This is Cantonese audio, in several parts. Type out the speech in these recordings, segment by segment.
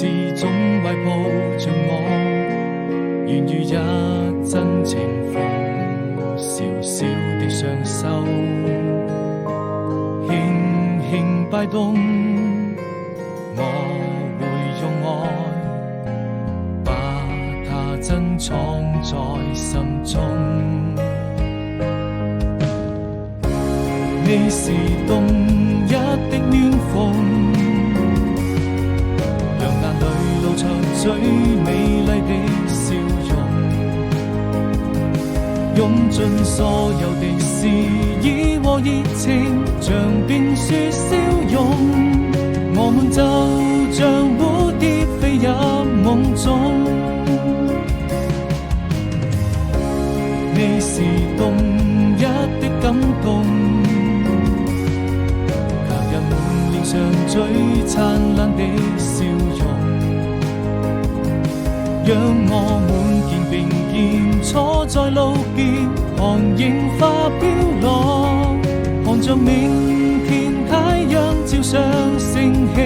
始終懷抱着我，願與一真情逢，小小的雙手，輕輕擺動，我會用愛把它珍藏在心中。你是冬日的暖風，讓眼淚露出最美麗的笑容，用盡所有的詩意和熱情，像冰雪消融。我們就像蝴蝶飛入夢中，你是冬日的感動，像最燦爛的笑容，讓我們肩並肩坐在路邊，看櫻花飄落，看着明天太陽照上升起。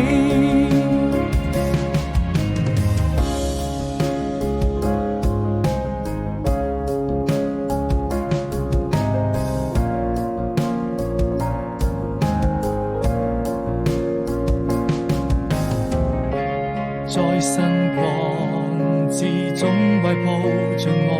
在晨光之中懷抱着我，